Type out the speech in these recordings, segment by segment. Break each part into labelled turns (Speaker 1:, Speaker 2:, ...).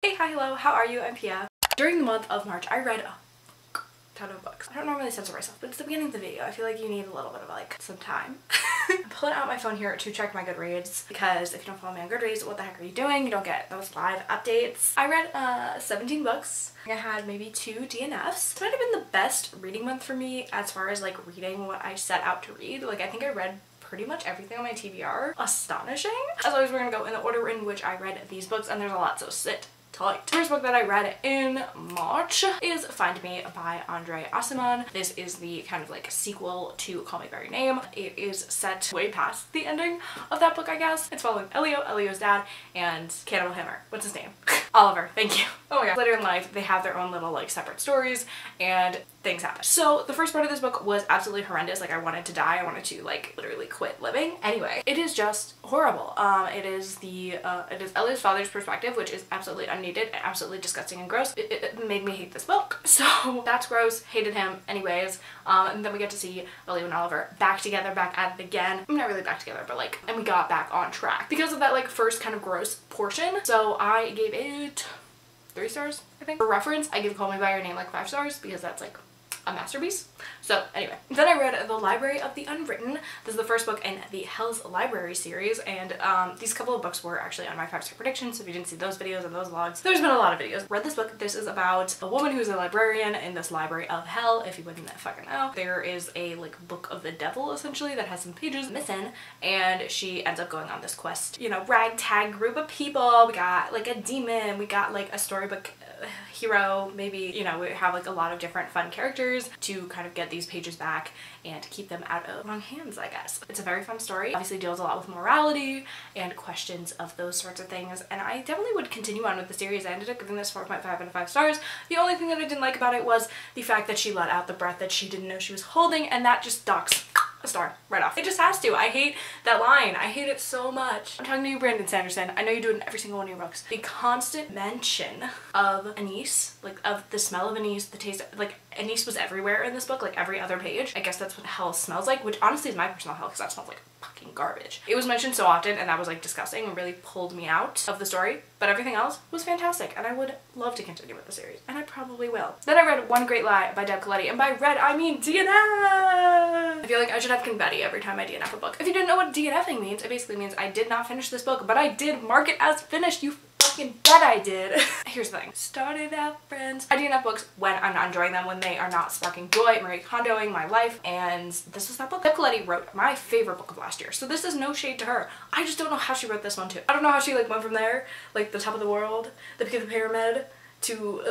Speaker 1: Hey, hi, hello, how are you? I'm Pia. During the month of March, I read a ton of books. I don't normally censor myself, but it's the beginning of the video. I feel like you need a little bit of like some time. I'm pulling out my phone here to check my Goodreads because if you don't follow me on Goodreads, what the heck are you doing? You don't get those live updates. I read 17 books. I had maybe 2 DNFs. It might have been the best reading month for me as far as like reading what I set out to read. Like I think I read pretty much everything on my TBR. Astonishing. As always, we're gonna go in the order in which I read these books, and there's a lot, so sit tight. The first book that I read in March is Find Me by Andre Aciman. This is the kind of like sequel to Call Me By Your Name. It is set way past the ending of that book, I guess. It's following Elio's dad and Cannibal Hammer. What's his name? Oliver, thank you. Oh my god. Later in life, they have their own little like separate stories and things happen. So the first part of this book was absolutely horrendous. Like I wanted to die. I wanted to like literally quit living. Anyway, it is just horrible. It is Elio's father's perspective, which is absolutely unneeded and absolutely disgusting and gross. It made me hate this book. So that's gross. Hated him anyways. And then we get to see Elio and Oliver back together, back at it again. I'm not really back together, but like, and we got back on track because of that like first kind of gross portion. So I gave it 3 stars, I think. For reference, I give Call Me By Your Name like 5 stars because that's like a masterpiece. So anyway, then I read The Library of the Unwritten. This is the first book in the Hell's Library series, and these couple of books were actually on my 5-star predictions, so if you didn't see those videos and those vlogs, there's been a lot of videos. Read this book. This is about a woman who's a librarian in this library of hell, if you wouldn't fucking know. There is a like book of the devil essentially that has some pages missing, and she ends up going on this quest. You know, ragtag group of people. We got like a demon, we got like a storybook hero, maybe, you know, we have like a lot of different fun characters to kind of get these pages back and keep them out of wrong hands, I guess. It's a very fun story. Obviously deals a lot with morality and questions of those sorts of things, and I definitely would continue on with the series. I ended up giving this 4.5 out of 5 stars. The only thing that I didn't like about it was the fact that she let out the breath that she didn't know she was holding, and that just docks a star right off. It just has to. I hate that line. I hate it so much. I'm talking to you, Brandon Sanderson. I know you do it in every single one of your books. The constant mention of anise, like of the smell of anise, the taste, like anise was everywhere in this book, like every other page. I guess that's what hell smells like, which honestly is my personal hell because that smells like fucking garbage. It was mentioned so often and that was like disgusting and really pulled me out of the story, but everything else was fantastic and I would love to continue with the series, and I probably will. Then I read One Great Lie by Deb Coletti, and by read I mean DNF! I feel like I should have confetti every time I DNF a book. If you didn't know what DNFing means, it basically means I did not finish this book, but I did mark it as finished, you fucking bet I did. Here's the thing. Started out friends. I DNF books when I'm not enjoying them, when they are not sparking joy, Marie Kondoing my life, and this was that book. Deb Coletti wrote my favorite book of last year, so this is no shade to her. I just don't know how she wrote this one too. I don't know how she like went from there, like the top of the world, the peak of the pyramid, to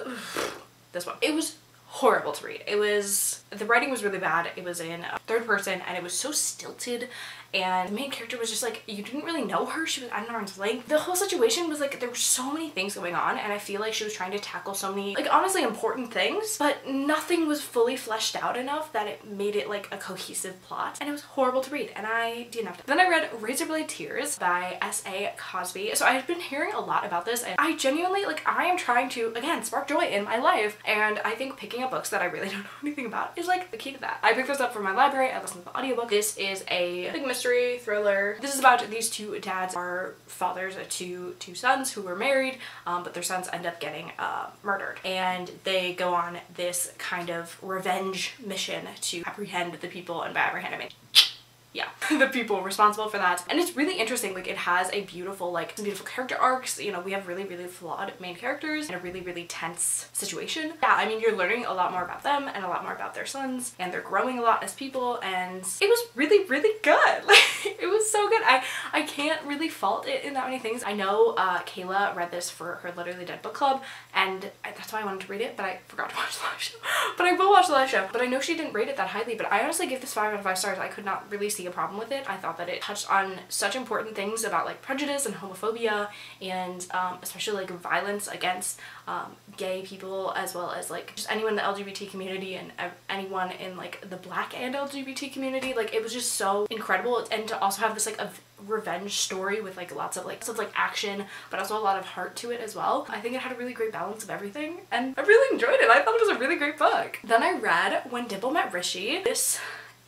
Speaker 1: this one. It was horrible to read. It was, the writing was really bad. It was in third person and it was so stilted, and the main character was just like, you didn't really know her. She was at an arm's length. The whole situation was like, there were so many things going on, and I feel like she was trying to tackle so many like honestly important things, but nothing was fully fleshed out enough that it made it like a cohesive plot, and it was horrible to read, and I DNF'd it. Then I read Razorblade Tears by S.A. Cosby. So I've been hearing a lot about this, and I genuinely, like, I am trying to, again, spark joy in my life, and I think picking up books that I really don't know anything about is like the key to that. I picked this up from my library. I listened to the audiobook. This is a big mystery thriller. This is about these 2 dads are fathers to 2 sons who were married, but their sons end up getting murdered, and they go on this kind of revenge mission to apprehend the people, and by apprehend I mean yeah, the people responsible for that. And it's really interesting. Like, it has a beautiful, like, some beautiful character arcs. You know, we have really, really flawed main characters and a really, really tense situation. Yeah, I mean, you're learning a lot more about them and a lot more about their sons, and they're growing a lot as people, and it was really, really good. Like, it was so good. I can't really fault it in that many things. I know Kayla read this for her Literally Dead book club, and that's why I wanted to read it, but I forgot to watch the live show. But I will watch the live show. But I know she didn't rate it that highly, but I honestly gave this 5 out of 5 stars. I could not really see a problem with it. I thought that it touched on such important things about like prejudice and homophobia, and especially like violence against gay people, as well as like just anyone in the LGBT community and anyone in like the Black and LGBT community. Like, it was just so incredible, and to also have this like a revenge story with like lots of like action, but also a lot of heart to it as well. I think it had a really great balance of everything, and I really enjoyed it. I thought it was a really great book. Then I read When Dimple Met Rishi. This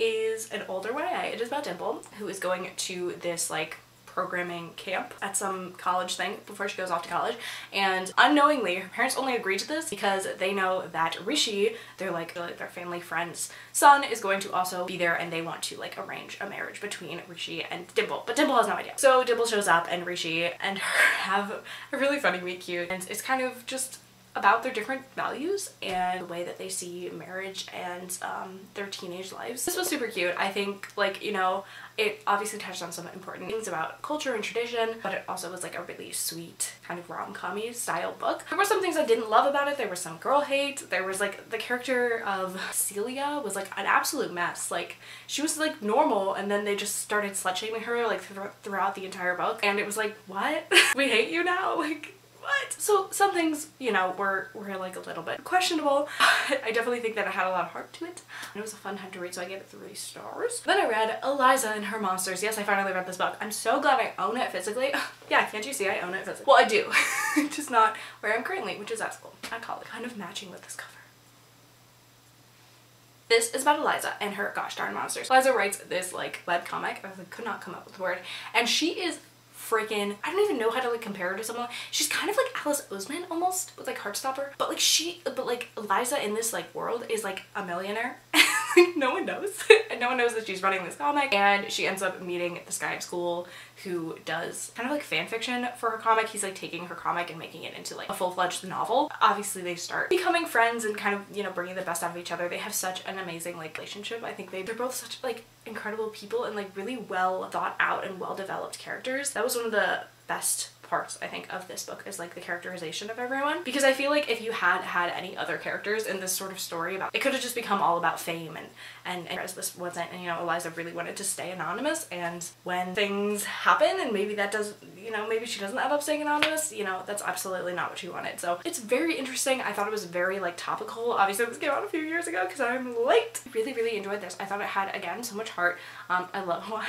Speaker 1: is an older YA. It is about Dimple, who is going to this like programming camp at some college thing before she goes off to college, and unknowingly her parents only agreed to this because they know that Rishi, their family friend's son, is going to also be there, and they want to like arrange a marriage between Rishi and Dimple, but Dimple has no idea. So Dimple shows up and Rishi and her have a really funny meet cute, and it's kind of just about their different values and the way that they see marriage and their teenage lives. This was super cute. I think, like, you know, it obviously touched on some important things about culture and tradition, but it also was like a really sweet kind of rom-com-y style book. There were some things I didn't love about it. There was some girl hate. There was like the character of Celia was like an absolute mess. Like, she was like normal, and then they just started slut-shaming her like throughout the entire book, and it was like, what? We hate you now? Like, what? So some things, you know, were like a little bit questionable. I definitely think that it had a lot of heart to it, and it was a fun time to read, so I gave it 3 stars. Then I read Eliza and Her Monsters. Yes, I finally read this book. I'm so glad I own it physically. Yeah, can't you see I own it physically? Well, I do. Just not where I'm currently, which is at school. I call it kind of matching with this cover. This is about Eliza and her gosh darn monsters. Eliza writes this like webcomic. I could not come up with the word, and she is freaking, I don't even know how to like compare her to someone. She's kind of like Alice Oseman almost, with like Heartstopper, but like Eliza in this like world is like a millionaire. No one knows. And no one knows that she's running this comic, and she ends up meeting this guy at school who does kind of like fan fiction for her comic. He's like taking her comic and making it into like a full-fledged novel. Obviously they start becoming friends and kind of, you know, bringing the best out of each other. They have such an amazing like relationship. I think they're both such like incredible people and like really well thought out and well developed characters. That was one of the best parts, I think, of this book, is like the characterization of everyone, because I feel like if you had any other characters in this sort of story about, it could have just become all about fame and whereas this wasn't, and you know, Eliza really wanted to stay anonymous, and when things happen and maybe that does, you know, maybe she doesn't end up staying anonymous, you know, that's absolutely not what she wanted. So it's very interesting. I thought it was very like topical. Obviously this came out a few years ago because I'm late. I really enjoyed this. I thought it had, again, so much heart. I love YA.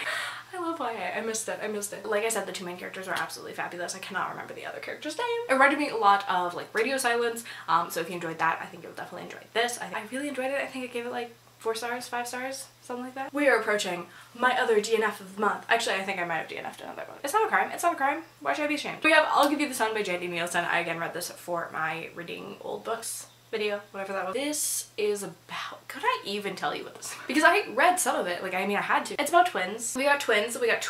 Speaker 1: I missed it. Like I said, the 2 main characters are absolutely fabulous. I cannot remember the other character's name. It reminded me a lot of like Radio Silence, so if you enjoyed that, I think you'll definitely enjoy this. I really enjoyed it. I think I gave it like 4 stars, 5 stars, something like that. We are approaching my other DNF of the month. Actually, I think I might have DNF'd another one. It's not a crime. It's not a crime. Why should I be ashamed? We have I'll Give You the Sun by J.D. Nielsen. I again read this for my reading old books video, whatever that was. This is about, could I even tell you what this is? Because I read some of it, like, I mean, I had to. It's about twins. We got twins, we got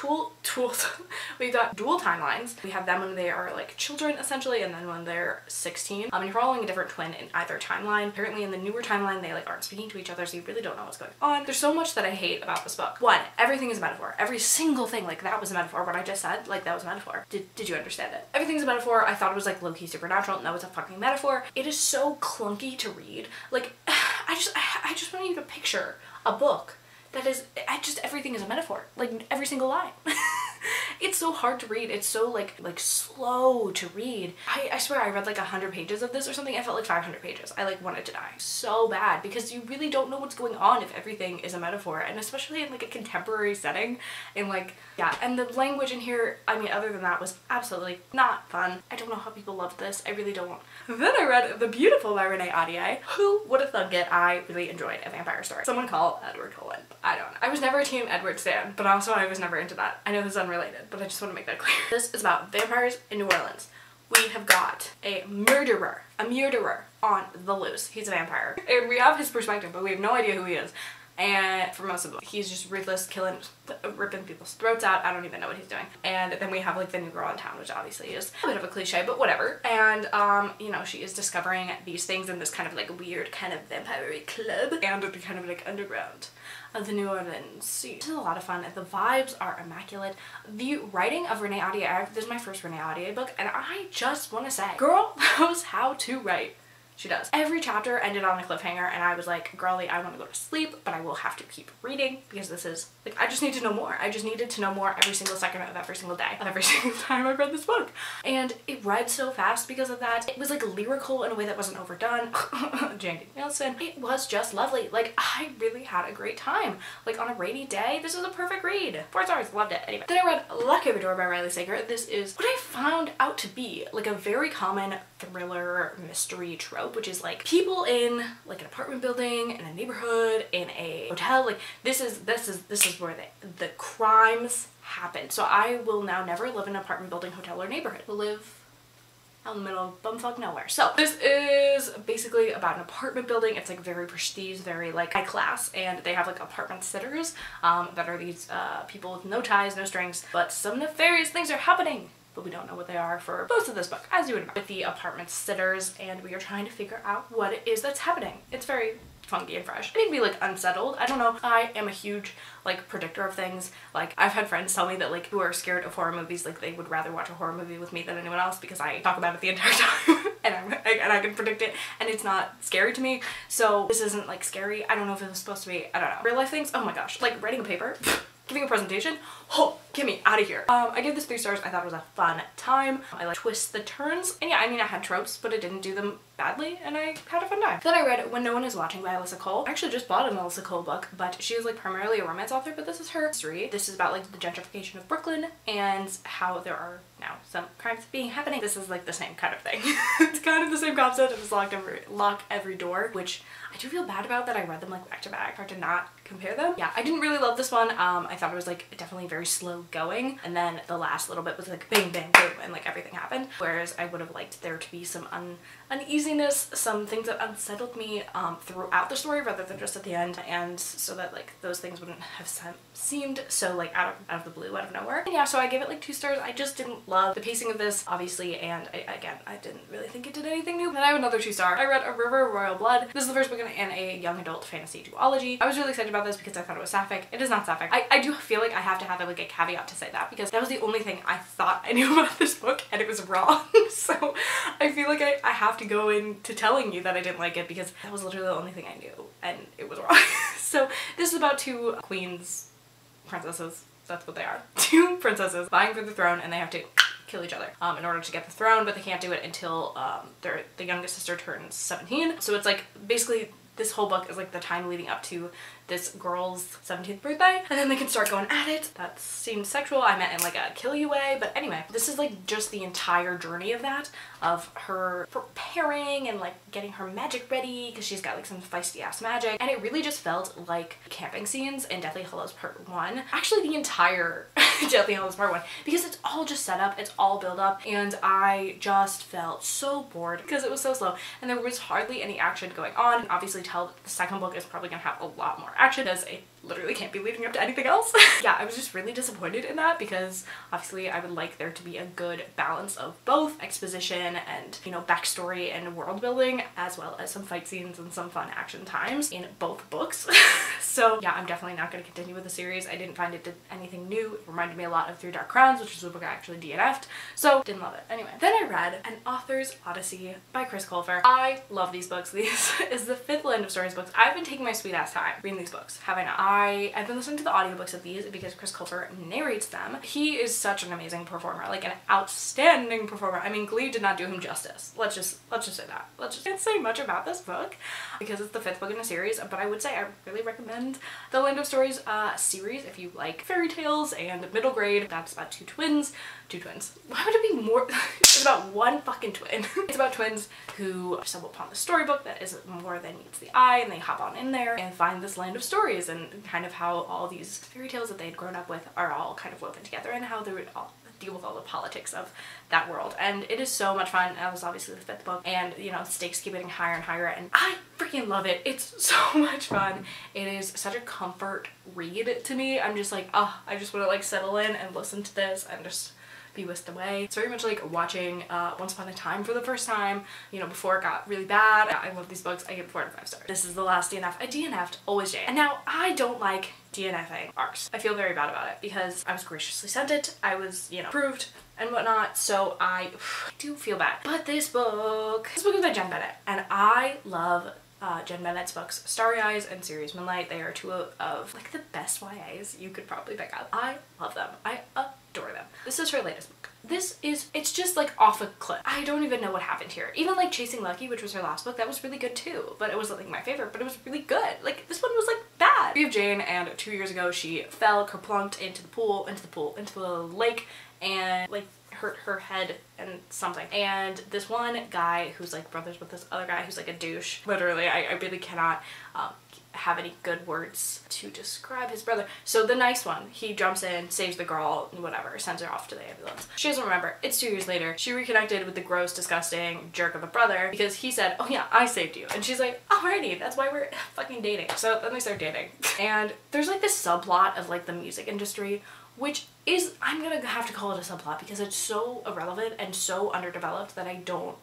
Speaker 1: we got dual timelines. We have them when they are like children essentially, and then when they're 16. And you're following a different twin in either timeline. Apparently in the newer timeline they like aren't speaking to each other, so you really don't know what's going on. There's so much that I hate about this book. One, everything is a metaphor. Every single thing, like that was a metaphor. What I just said, like that was a metaphor. Did you understand it? Everything's a metaphor. I thought it was like low-key supernatural. No, it's a fucking metaphor. It is so clunky to read. Like, I just want you to picture a book that is, everything is a metaphor. Like, every single line. It's so hard to read. It's so like slow to read. I swear I read like 100 pages of this or something. I felt like 500 pages. I like wanted to die so bad, because you really don't know what's going on if everything is a metaphor, and especially in like a contemporary setting. And like, yeah, and the language in here, I mean, other than that, was absolutely not fun. I don't know how people loved this. I really don't. Then I read The Beautiful by Renee Ahdieh. Who would have thunk it? I really enjoyed a vampire story. Someone call Edward Cullen. I don't know. I was never a Team Edward stan, but also I was never into that. I know this is unrelated, but I just want to make that clear. This is about vampires in New Orleans. We have got a murderer on the loose. He's a vampire. And we have his perspective, but we have no idea who he is. And for most of the book, he's just ruthless, killing, ripping people's throats out. I don't even know what he's doing. And then we have like the new girl in town, which obviously is a bit of a cliche, but whatever. And you know, she is discovering these things in this kind of like weird kind of vampire club and the kind of like underground of the New Orleans scene. This is a lot of fun. The vibes are immaculate. The writing of Renee Ahdieh, this is my first Renee Ahdieh book, and I just want to say, girl knows how to write. She does. Every chapter ended on a cliffhanger, and I was like, girlie, I want to go to sleep, but I will have to keep reading, because this is, like, I just need to know more. I just needed to know more every single second of every single day, of every single time I read this book. And it read so fast because of that. It was, like, lyrical in a way that wasn't overdone. J.D. Nielsen. It was just lovely. Like, I really had a great time. Like, on a rainy day, this was a perfect read. 4 stars, loved it. Anyway. Then I read Luck of a Door by Riley Sager. This is what I found out to be, like, a very common thriller mystery trope. trope, which is like people in like an apartment building, in a neighborhood, in a hotel. Like this is where the crimes happen. So I will now never live in an apartment building, hotel, or neighborhood. We'll live out in the middle of bumfuck nowhere. So this is basically about an apartment building. It's like very prestige, very like high class, and they have like apartment sitters that are these people with no ties, no strings, but some nefarious things are happening, but we don't know what they are for most of this book, as you would know, with the apartment sitters, and we are trying to figure out what it is that's happening. It's very funky and fresh. I need to be like unsettled. I don't know. I am a huge like predictor of things. Like I've had friends tell me that like who are scared of horror movies, like they would rather watch a horror movie with me than anyone else because I talk about it the entire time and I can predict it and it's not scary to me. So this isn't like scary. I don't know if it was supposed to be. I don't know. Real life things. Oh my gosh. Like writing a paper. Giving a presentation, oh, get me out of here. I gave this 3 stars. I thought it was a fun time. I like twist the turns, and yeah, I mean I had tropes, but it didn't do them badly, and I had a fun time. Then I read When No One Is Watching by Alyssa Cole. I actually just bought an Alyssa Cole book, but she is like primarily a romance author, but this is her history. This is about like the gentrification of Brooklyn and how there are now some crimes happening. This is like the same kind of thing. It's kind of the same concept. It was lock every door, which I do feel bad about that I read them like back to back. Hard to not compare them. Yeah, I didn't really love this one. I thought it was like definitely very slow going, and then the last little bit was like bang bang boom and like everything happened, whereas I would have liked there to be some uneasiness, some things that unsettled me throughout the story rather than just at the end, and so that like those things wouldn't have seemed so like out of the blue, out of nowhere. And yeah, so I gave it like 2 stars. I just didn't love the pacing of this, obviously, and I didn't really think it did anything new. Then I have another 2 star. I read A River of Royal Blood. This is the first book in a young adult fantasy duology. I was really excited about this because I thought it was sapphic. It is not sapphic. I do feel like I have to have like a caveat to say that because that was the only thing I thought I knew about this book and it was wrong. So I feel like I have to go into telling you that I didn't like it because that was literally the only thing I knew and it was wrong. So this is about 2 princesses, that's what they are. 2 princesses vying for the throne, and they have to kill each other in order to get the throne, but they can't do it until the youngest sister turns 17. So it's like basically this whole book is like the time leading up to this girl's 17th birthday, and then they can start going at it. That seems sexual. I meant in like a kill you way, but anyway, this is like just the entire journey of that, of her preparing and like getting her magic ready because she's got like some feisty ass magic, and it really just felt like camping scenes in Deathly Hallows Part 1. Actually the entire Deathly Hallows Part 1, because it's all just set up, it's all build up, and I just felt so bored because it was so slow and there was hardly any action going on. Obviously tell that the second book is probably gonna have a lot more action because it literally can't be leading up to anything else. Yeah, I was just really disappointed in that because obviously I would like there to be a good balance of both exposition and, you know, backstory and world building, as well as some fight scenes and some fun action times in both books. So yeah, I'm definitely not going to continue with the series. I didn't find it did anything new. It reminded me a lot of 3 Dark Crowns, which is a book I actually DNF'd, so didn't love it. Anyway, then I read An Author's Odyssey by Chris Colfer. I love these books. This is the 5th Land of Stories books. I've been taking my sweet ass time reading these books, have I not? I've been listening to the audiobooks of these because Chris Colfer narrates them. He is such an amazing performer, like an outstanding performer. I mean, Glee did not do him justice. Let's just say that. Can't say much about this book because it's the 5th book in a series, but I would say I really recommend the Land of Stories series if you like fairy tales and middle grade. That's about 2 twins. Why would it be more? It's about 1 fucking twin. It's about twins who stumble upon the storybook that is more than meets the eye, and they hop on in there and find this land of stories and kind of how all these fairy tales that they had grown up with are all kind of woven together and how they would all deal with all the politics of that world. And it is so much fun. That was obviously the 5th book, and you know, stakes keep getting higher and higher, and I freaking love it. It's so much fun. It is such a comfort read to me. I'm just like, oh, I just want to like settle in and listen to this and just be whisked away. It's very much like watching Once Upon a Time for the first time, you know, before it got really bad. I love these books. I give it 4 out of 5 stars. This is the last DNF. I DNF'd Always Jane. And now I don't like DNFing arcs. I feel very bad about it because I was graciously sent it. I was, you know, approved and whatnot, so I do feel bad. But this book is by Jen Bennett, and I love Jen Bennett's books, Starry Eyes and Serious Moonlight. They are 2 of like the best YAs you could probably pick up. I love them. I adore them. This is her latest book. It's just like off a cliff. I don't even know what happened here. Even like Chasing Lucky, which was her last book, that was really good too, but it wasn't like my favorite, but it was really good. Like this one was like bad. We have Jane, and 2 years ago she fell kerplunked into the lake, and like hurt her head and something. And this one guy who's like brothers with this other guy who's like a douche. Literally, I really cannot have any good words to describe his brother. So the nice one, he jumps in, saves the girl, whatever, sends her off to the ambulance. She doesn't remember. It's 2 years later. She reconnected with the gross, disgusting jerk of a brother because he said, oh yeah, I saved you. And she's like, alrighty, that's why we're fucking dating. So then they start dating. And there's like this subplot of like the music industry, which is, I'm gonna have to call it a subplot because it's so irrelevant and so underdeveloped that I don't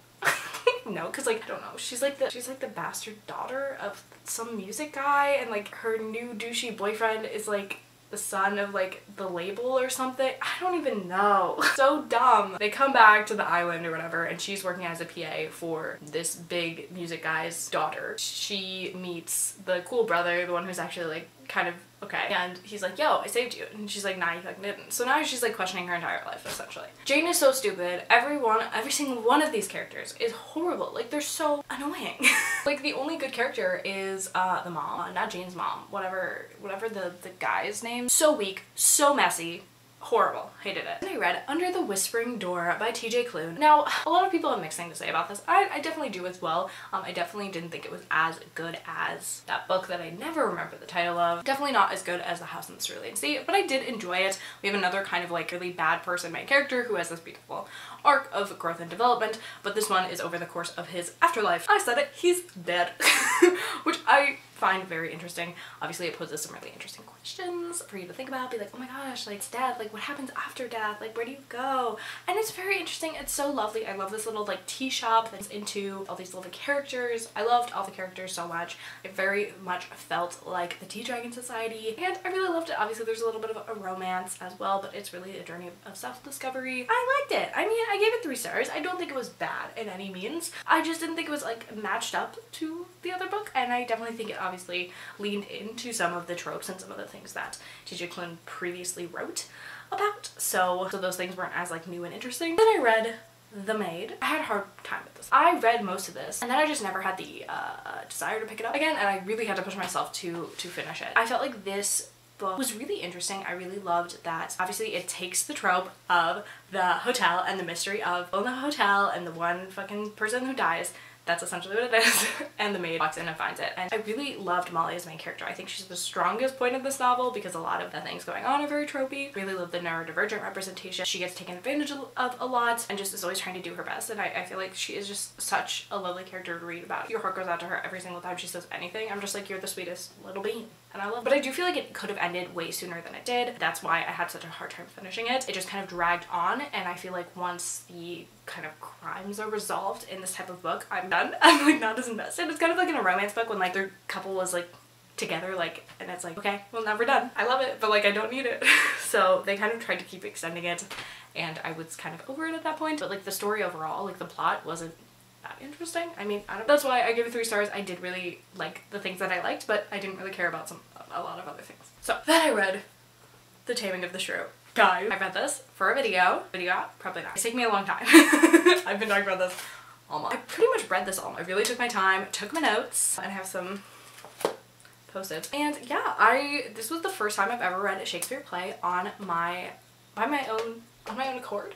Speaker 1: know, because like I don't know, she's like the bastard daughter of some music guy, and like her new douchey boyfriend is like the son of like the label or something. I don't even know. So dumb. They come back to the island or whatever, and she's working as a PA for this big music guy's daughter. She meets the cool brother, the one who's actually like kind of okay, and he's like, yo, I saved you, and she's like, nah, you fucking didn't. So now she's like questioning her entire life essentially. Jane is so stupid. Every single one of these characters is horrible. Like, they're so annoying. Like, the only good character is the mom, not Jane's mom, whatever the guy's name. So weak, so messy, horrible. Hated it. And I read Under the Whispering Door by TJ Klune. Now, a lot of people have mixed things to say about this. I definitely do as well. I definitely didn't think it was as good as that book that I never remember the title of. Definitely not as good as The House in the Cerulean Sea, but I did enjoy it. We have another kind of like really bad person main character who has this beautiful arc of growth and development, but this one is over the course of his afterlife. I said it, he's dead. Which I find very interesting. Obviously it poses some really interesting questions for you to think about. Be like, oh my gosh, like it's death, like what happens after death, like where do you go? And it's very interesting. It's so lovely. I love this little like tea shop that's into all these little characters. I loved all the characters so much. It very much felt like the Tea Dragon Society, and I really loved it. Obviously there's a little bit of a romance as well, but it's really a journey of self-discovery. I liked it. I mean, I gave it 3 stars. I don't think it was bad in any means. I just didn't think it was like matched up to the other book, and I definitely think it obviously leaned into some of the tropes and some of the things that TJ Klune previously wrote about. So those things weren't as like new and interesting. Then I read The Maid. I had a hard time with this. I read most of this, and then I just never had the desire to pick it up again, and I really had to push myself to finish it. I felt like this book was really interesting. I really loved that obviously it takes the trope of the hotel and the mystery of the hotel and the one fucking person who dies. That's essentially what it is. And the maid walks in and finds it. And I really loved Molly as main character. I think she's the strongest point of this novel because a lot of the things going on are very tropey. Really love the neurodivergent representation. She gets taken advantage of a lot and just is always trying to do her best. And I feel like she is just such a lovely character to read about. Your heart goes out to her every single time she says anything. I'm just like, you're the sweetest little bean. And I love it. But I do feel like it could have ended way sooner than it did. That's why I had such a hard time finishing it. It just kind of dragged on, and I feel like once the kind of crimes are resolved in this type of book, I'm done. I'm like not as invested. It's kind of like in a romance book when like their couple was like together, like, and it's like, okay, well, now we're done. I love it, but like I don't need it. So they kind of tried to keep extending it, and I was kind of over it at that point. But like the story overall, like the plot wasn't that interesting. I mean, that's why I give it 3 stars. I did really like the things that I liked, but I didn't really care about a lot of other things. So then I read The Taming of the Shrew. Guys, I read this for a video. Probably not. It's taken me a long time. I've been talking about this all month. I pretty much read this all month. I really took my time, took my notes, and I have some post-its. And yeah, this was the first time I've ever read a Shakespeare play by my own accord.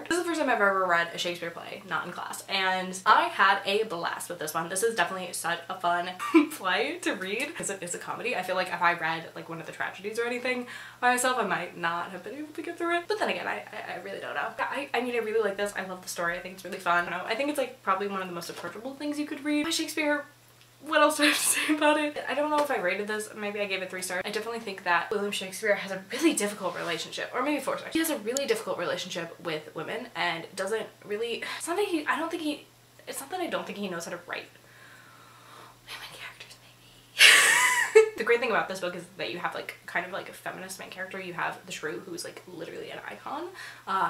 Speaker 1: This is the first time I've ever read a Shakespeare play, not in class, and I had a blast with this one. This is definitely such a fun play to read because it is a comedy. I feel like if I read like one of the tragedies or anything by myself, I might not have been able to get through it. But then again, I really don't know. I mean, I really like this. I love the story. I think it's really fun. I don't know. I think it's like probably one of the most approachable things you could read by Shakespeare. What else do I have to say about it? I don't know if I rated this. Maybe I gave it 3 stars. I definitely think that William Shakespeare has a really difficult relationship, or maybe 4 stars. He has a really difficult relationship with women and doesn't really, it's not that I don't think he knows how to write women characters, maybe. The great thing about this book is that you have like kind of like a feminist main character. You have the shrew, who's like literally an icon,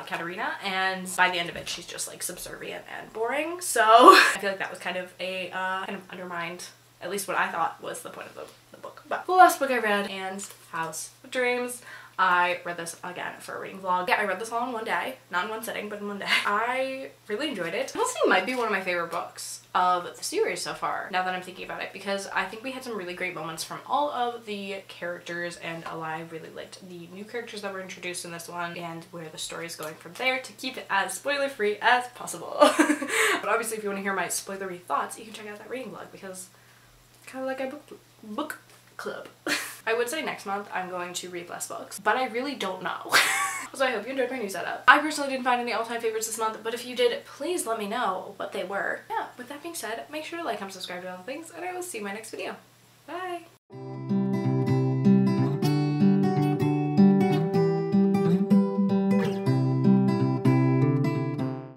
Speaker 1: Katerina, and by the end of it she's just like subservient and boring. So I feel like that was kind of a kind of undermined at least what I thought was the point of the book. But the last book I read, and House of Dreams. I read this again for a reading vlog. Yeah, I read this all in one day. Not in one sitting, but in one day. I really enjoyed it. Honestly, it might be one of my favorite books of the series so far, now that I'm thinking about it, because I think we had some really great moments from all of the characters, and I really liked the new characters that were introduced in this one and where the story is going from there to keep it as spoiler free as possible. But obviously if you want to hear my spoilery thoughts, you can check out that reading vlog because it's kind of like a book club. I would say next month I'm going to read less books, but I really don't know. So I hope you enjoyed my new setup. I personally didn't find any all-time favorites this month, but if you did, please let me know what they were. Yeah, with that being said, make sure to like, comment, subscribe to all the things, and I will see you in my next video. Bye!